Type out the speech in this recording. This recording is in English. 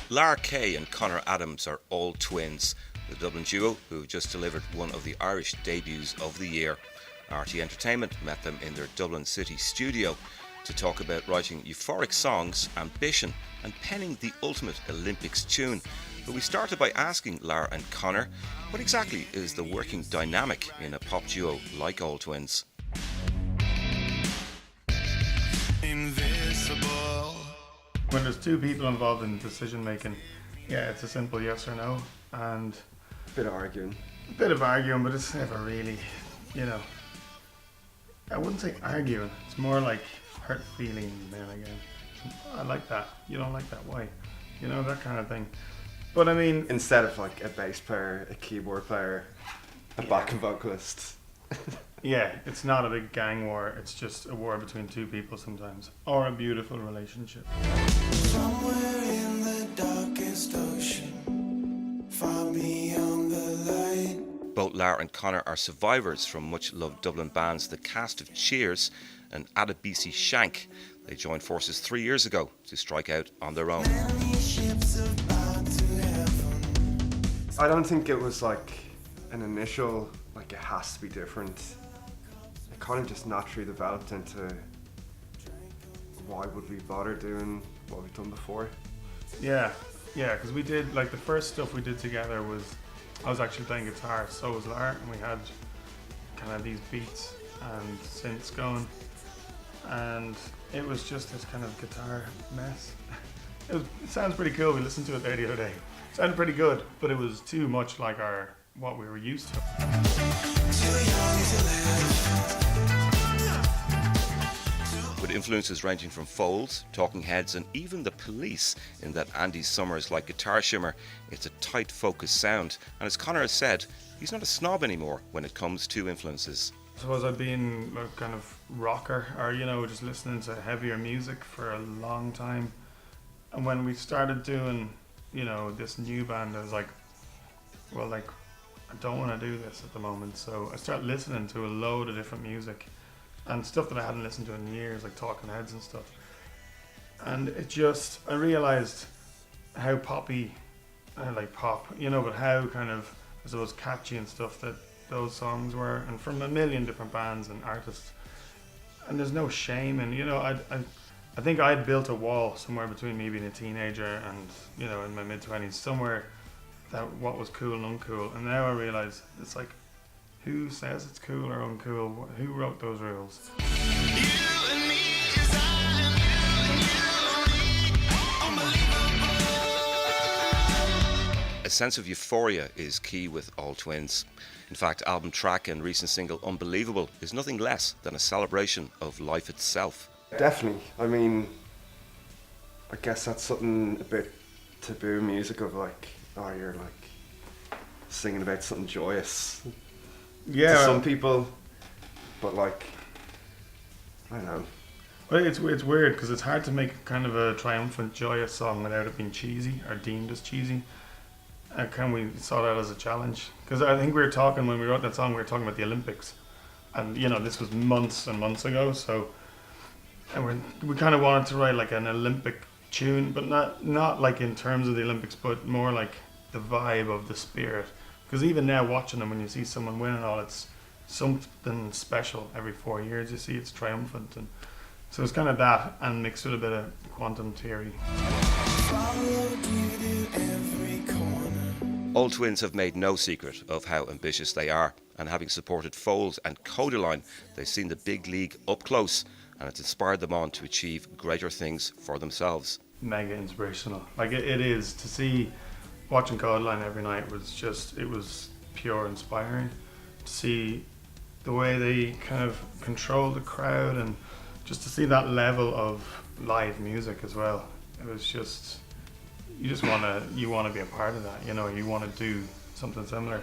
Lara Kaye and Conor Adams are All Twins, the Dublin duo who just delivered one of the Irish debuts of the year. RT Entertainment met them in their Dublin city studio to talk about writing euphoric songs, ambition and penning the ultimate Olympics tune. But we started by asking Lara and Conor, what exactly is the working dynamic in a pop duo like All Twins? Invisible. When there's two people involved in decision making, yeah, it's a simple yes or no, and A bit of arguing, but it's never really, I wouldn't say arguing. It's more like hurt feeling then again. I like that. You don't like that? Why? That kind of thing. But I mean, instead of like a bass player, a keyboard player, a backing vocalist. yeah, it's not a big gang war. It's just a war between two people sometimes, or a beautiful relationship. Somewhere in the darkest ocean, far beyond the light. Both Lara and Conor are survivors from much-loved Dublin bands The Cast of Cheers and Adebisi Shank. They joined forces 3 years ago to strike out on their own. I don't think it was like an initial, like it has to be different. It kind of just naturally developed into why would we bother doing what we've done before? Yeah, because we did, like, the first stuff we did together was, I was actually playing guitar, so was Lara, and we had kind of these beats and synths going, and it was just this kind of guitar mess. It sounds pretty cool. We listened to it there the other day. It sounded pretty good, but it was too much like what we were used to. With influences ranging from Folds, Talking Heads and even The Police in that Andy Summers-like guitar shimmer, it's a tight focused sound, and as Conor has said, he's not a snob anymore when it comes to influences. I suppose I've been a kind of rocker, or just listening to heavier music for a long time, and when we started doing this new band, I was like, well, like, I don't want to do this at the moment, so I started listening to a load of different music and stuff that I hadn't listened to in years, like Talking Heads and stuff. And I realised how poppy, I like pop, but how kind of, I suppose, catchy and stuff that those songs were, and from a million different bands and artists. And there's no shame in, I think I had built a wall somewhere between me being a teenager and, in my mid-20s, somewhere that what was cool and uncool. And now I realise it's like, who says it's cool or uncool? Who wrote those rules? A sense of euphoria is key with All Twins. In fact, album track and recent single Unbelievable is nothing less than a celebration of life itself. Definitely. I mean, I guess that's something a bit taboo music of like, oh, you're like singing about something joyous. Yeah. To some people, but like, I don't know. Well, it's weird because it's hard to make kind of a triumphant, joyous song without it being cheesy or deemed as cheesy. We saw that as a challenge, because I think we were talking, when we wrote that song, we were talking about the Olympics, and this was months and months ago. So, and we kind of wanted to write like an Olympic tune, but not like in terms of the Olympics, but more like the vibe of the spirit. Because even now, watching them, when you see someone win and all, it's something special. Every 4 years, you see it's triumphant, and so it's kind of that, and mixed with a bit of quantum theory. All Twins have made no secret of how ambitious they are, and having supported Fold and Codaline, they've seen the big league up close, and it's inspired them on to achieve greater things for themselves. Mega inspirational. Like it is, to see, watching Codaline every night it was pure inspiring. To see the way they kind of control the crowd, and just to see that level of live music as well. It was just, you want to be a part of that, you want to do something similar.